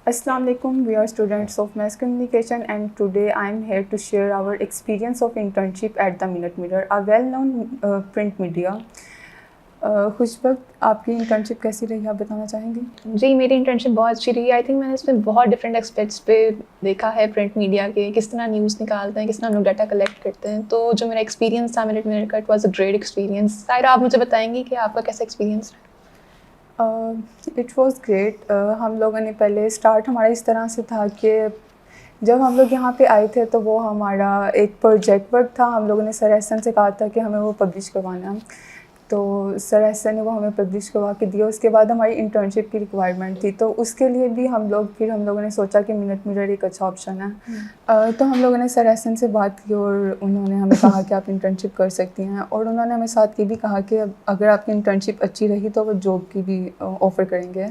Assalamu alaikum. We are students of mass communication, and today I am here to share our experience of internship at the Minute Mirror, a well-known print media. खुशबख्त, आपकी internship कैसी रही, आप बताना चाहेंगी? जी, मेरी internship बहुत अच्छी रही। आई थिंक मैंने इसमें बहुत डिफरेंट एस्पेक्ट्स पे देखा है प्रिंट मीडिया के, किस तरह न्यूज़ निकालते हैं, किस तरह हम लोग डाटा कलेक्ट करते हैं। तो जो मेरा एक्सपीरियंस था मिनट मिनट का, it was a great experience. Saira, आप मुझे बताएँगी कि आपका कैसा एक्सपीरियंस रहा? It was great. हम लोगों ने पहले स्टार्ट हमारा इस तरह से था कि जब हम लोग यहाँ पे आए थे तो वो हमारा एक प्रोजेक्ट वर्क था। हम लोगों ने सर एहसन से कहा था कि हमें वो पब्लिश करवाना है, तो सर एहसन ने वो हमें पब्लिश करवा के दिया। उसके बाद हमारी इंटर्नशिप की रिक्वायरमेंट थी, तो उसके लिए भी हम लोगों ने सोचा कि मिनट मिरर एक अच्छा ऑप्शन है। तो हम लोगों ने सर एहसन से बात की और उन्होंने हमें कहा कि आप इंटर्नशिप कर सकती हैं, और उन्होंने हमें साथ ये भी कहा कि अगर आपकी इंटर्नशिप अच्छी रही तो वो जॉब की भी ऑफ़र करेंगे।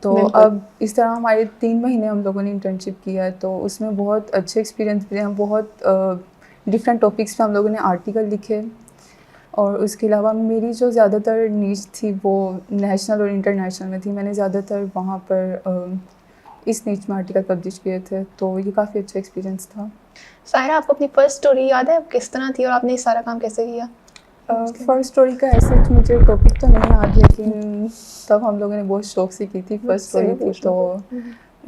तो अब इस तरह हमारे 3 महीने हम लोगों ने इंटर्नशिप किया है, तो उसमें बहुत अच्छे एक्सपीरियंस मिले। हम बहुत डिफरेंट टॉपिक्स पे हम लोगों ने आर्टिकल लिखे, और उसके अलावा मेरी जो ज़्यादातर नीश थी वो नेशनल और इंटरनेशनल में थी। मैंने ज़्यादातर वहाँ पर इस नीच में आर्टिकल पब्लिश किए थे, तो ये काफ़ी अच्छा एक्सपीरियंस था। सायरा, आपको अपनी फर्स्ट स्टोरी याद है? किस तरह थी और आपने ये सारा काम कैसे किया? फर्स्ट स्टोरी का ऐसे मुझे टॉपिक तो नहीं याद, लेकिन तब हम लोगों ने बहुत शौक से की थी। फर्स्ट स्टोरी थी तो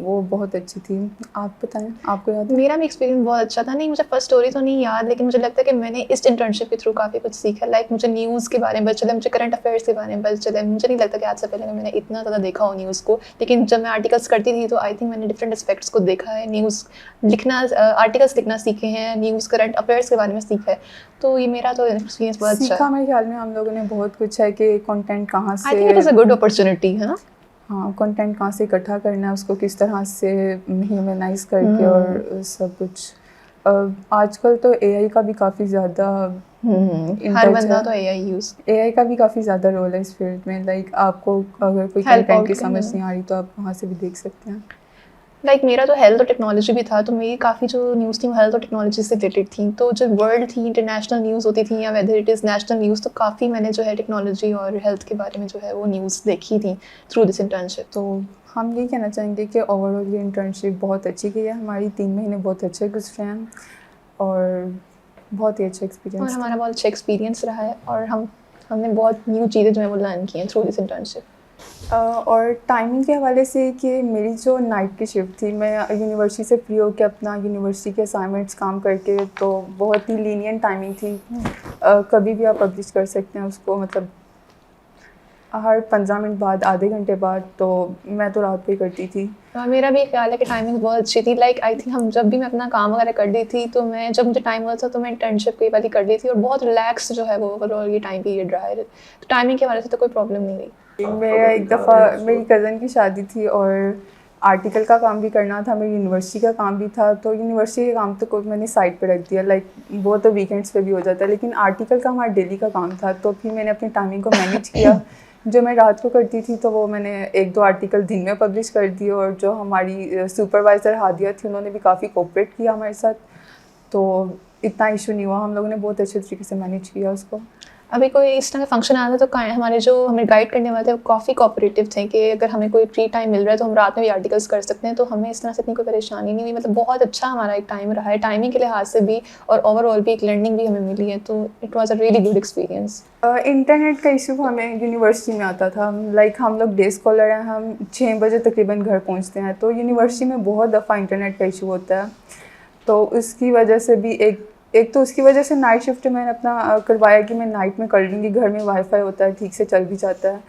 वो बहुत अच्छी थी। आप बताएं, आपको याद है? मेरा भी एक्सपीरियंस बहुत अच्छा था। नहीं, मुझे फर्स्ट स्टोरी तो नहीं याद, लेकिन मुझे लगता है कि मैंने इस इंटर्नशिप के थ्रू काफ़ी कुछ सीखा। लाइक मुझे न्यूज़ के बारे में पता चला, मुझे करंट अफेयर्स के बारे में पता चला। मुझे नहीं लगता कि आज से पहले मैंने इतना ज़्यादा देखा हो न्यूज़ को, लेकिन जब मैं आर्टिकल्स करती थी तो आई थिंक मैंने डिफरेंट एस्पेक्ट्स को देखा है। न्यूज़ लिखना, आर्टिकल्स लिखना सीखे हैं, न्यूज़ करंट अफेयर्स के बारे में सीखा है। तो ये मेरा तो एक्सपीरियंस बहुत अच्छा सीखा है। मेरे ख्याल में हम लोगों ने बहुत कुछ है कि कंटेंट कहाँ आई थिंक इट इज़ से अ गुड अपॉर्चुनिटी, है ना? हाँ, कंटेंट कहाँ से इकट्ठा करना है, उसको किस तरह से ह्यूमनाइज करके और सब कुछ। आजकल तो एआई का भी काफ़ी ज़्यादा हर बंदा तो एआई यूज़ एआई का भी काफ़ी ज़्यादा रोल है इस फील्ड में। लाइक आपको अगर कोई हेल्प कंटेंट आउट की करने समझ में। नहीं आ रही तो आप वहाँ से भी देख सकते हैं। लाइक मेरा तो हेल्थ और टेक्नोलॉजी भी था, तो मेरी काफ़ी जो न्यूज़ थी वो हेल्थ और टेक्नोलॉजी से रिलेटेड थी। तो जो वर्ल्ड थी, इंटरनेशनल न्यूज़ होती थी या whether it is national news, तो काफ़ी मैंने जो है टेक्नोलॉजी और हेल्थ के बारे में जो है वो न्यूज़ देखी थी थ्रू दिस इंटर्नशिप। तो हम ये कहना चाहेंगे कि ओवरऑल ये इंटर्नशिप बहुत अच्छी गई है हमारी। 3 महीने बहुत अच्छे गुजरे हैं और बहुत ही अच्छा और एक्सपीरियंस था। हमारा बहुत अच्छा एक्सपीरियंस रहा है, और हमने बहुत न्यू चीज़ें जो है वो लर्न की हैं थ्रू दिस इंटर्नशिप। और टाइमिंग के हवाले से कि मेरी जो नाइट की शिफ्ट थी, मैं यूनिवर्सिटी से फ्री होकर अपना यूनिवर्सिटी के असाइनमेंट्स काम करके, तो बहुत ही लीनियंट टाइमिंग थी। कभी भी आप पब्लिश कर सकते हैं उसको, मतलब हर 15 मिनट बाद, आधे घंटे बाद। तो मैं तो रात को ही करती थी। मेरा भी ख्याल है कि टाइमिंग बहुत अच्छी थी। लाइक आई थिंक हम जब भी मैं अपना काम वगैरह कर रही थी, तो मैं जब मुझे टाइम होता था तो मैं इंटर्नशिप कई वाली कर ली थी, और बहुत रिलैक्स जो है वो ओवरऑल ये टाइम पीरियड रहा है। तो टाइमिंग के हवाले से तो कोई प्रॉब्लम नहीं रही। मेरा एक दफ़ा मेरी कज़न की शादी थी और आर्टिकल का काम भी करना था, मेरी यूनिवर्सिटी का काम भी था। तो यूनिवर्सिटी के काम तो को मैंने साइड पे रख दिया। लाइक वो तो वीकेंड्स पे भी हो जाता है, लेकिन आर्टिकल का हमारा डेली का काम था। तो फिर मैंने अपनी टाइमिंग को मैनेज किया। जो मैं रात को करती थी तो वो मैंने 1-2 आर्टिकल दिन में पब्लिश कर दिए, और जो हमारी सुपरवाइज़र हादिया थी उन्होंने भी काफ़ी कोऑपरेट किया हमारे साथ। तो इतना इशू नहीं हुआ, हम लोगों ने बहुत अच्छे तरीके से मैनेज किया उसको। अभी कोई इस तरह का फंक्शन आता है तो हमारे जो हमें गाइड करने वाले थे वो काफ़ी कोऑपरेटिव थे कि अगर हमें कोई फ्री टाइम मिल रहा है तो हम रात में भी आर्टिकल्स कर सकते हैं। तो हमें इस तरह से इतनी कोई परेशानी नहीं हुई। मतलब बहुत अच्छा हमारा एक टाइम रहा है, टाइमिंग के लिहाज से भी, और ओवरऑल भी एक लर्निंग भी हमें मिली है। तो it was a really good experience. Internet का इशू हमें यूनिवर्सिटी में आता था। लाइक हम लोग डे स्कॉलर हैं, हम 6 बजे तकरीबन घर पहुंचते हैं, तो यूनिवर्सिटी में बहुत दफ़ा इंटरनेट का इशू होता है। तो उसकी वजह से भी एक तो उसकी वजह से नाइट शिफ्ट मैंने अपना करवाया कि मैं नाइट में कर लूँगी। घर में वाईफाई होता है, ठीक से चल भी जाता है।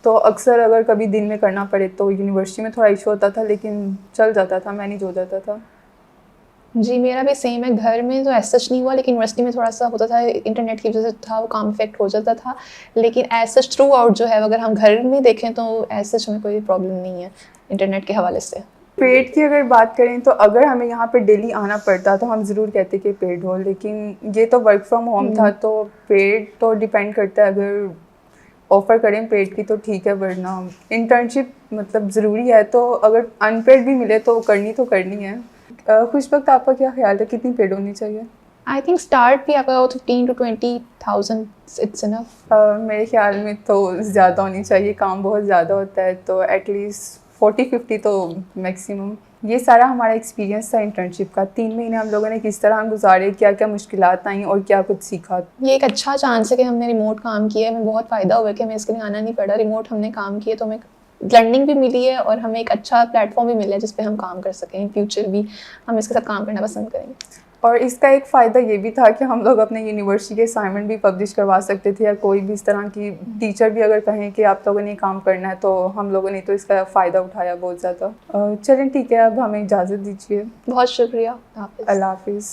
तो अक्सर अगर कभी दिन में करना पड़े तो यूनिवर्सिटी में थोड़ा इशू होता था, लेकिन चल जाता था, मैनेज हो जाता था। जी, मेरा भी सेम है। घर में तो ऐसा सच नहीं हुआ, लेकिन यूनिवर्सिटी में थोड़ा-सा होता था, इंटरनेट की वजह से था वो काम इफ़ेक्ट हो जाता था। लेकिन एज़ सच थ्रू आउट जो है, अगर हम घर में देखें तो एज़ सच हमें कोई प्रॉब्लम नहीं है इंटरनेट के हवाले से। पेड की अगर बात करें तो अगर हमें यहाँ पे डेली आना पड़ता तो हम ज़रूर कहते कि पेड हो, लेकिन ये तो वर्क फ्रॉम होम था, तो पेड तो डिपेंड करता है। अगर ऑफ़र करें पेड की तो ठीक है, वरना इंटर्नशिप मतलब ज़रूरी है। तो अगर अनपेड भी मिले तो करनी है। खुशबख्त, आपका क्या ख्याल है, कितनी पेड होनी चाहिए? आई थिंक स्टार्ट भी आपका 15 टू 20,000 इट्स इनफ। मेरे ख्याल में तो ज़्यादा होनी चाहिए, काम बहुत ज़्यादा होता है, तो एटलीस्ट 40-50 तो मैक्सिमम। ये सारा हमारा एक्सपीरियंस था इंटर्नशिप का। 3 महीने हम लोगों ने किस तरह गुजारे, क्या क्या मुश्किलात आई और क्या कुछ सीखा। ये एक अच्छा चांस है कि हमने रिमोट काम किया है, हमें बहुत फ़ायदा हुआ है कि हमें इसके लिए आना नहीं पड़ा, रिमोट हमने काम किया तो हमें लर्निंग भी मिली है और हमें एक अच्छा प्लेटफॉर्म भी मिला है जिस पे हम काम कर सकें। इन फ्यूचर भी हम इसके साथ काम करना पसंद करेंगे। और इसका एक फ़ायदा ये भी था कि हम लोग अपने यूनिवर्सिटी के असाइनमेंट भी पब्लिश करवा सकते थे, या कोई भी इस तरह की टीचर भी अगर कहें कि आप लोगों ने ये काम करना है, तो हम लोगों ने तो इसका फ़ायदा उठाया बहुत ज़्यादा। चलें ठीक है, अब हमें इजाज़त दीजिए। बहुत शुक्रिया। हाफ़िज़। अल्लाह हाफिज़।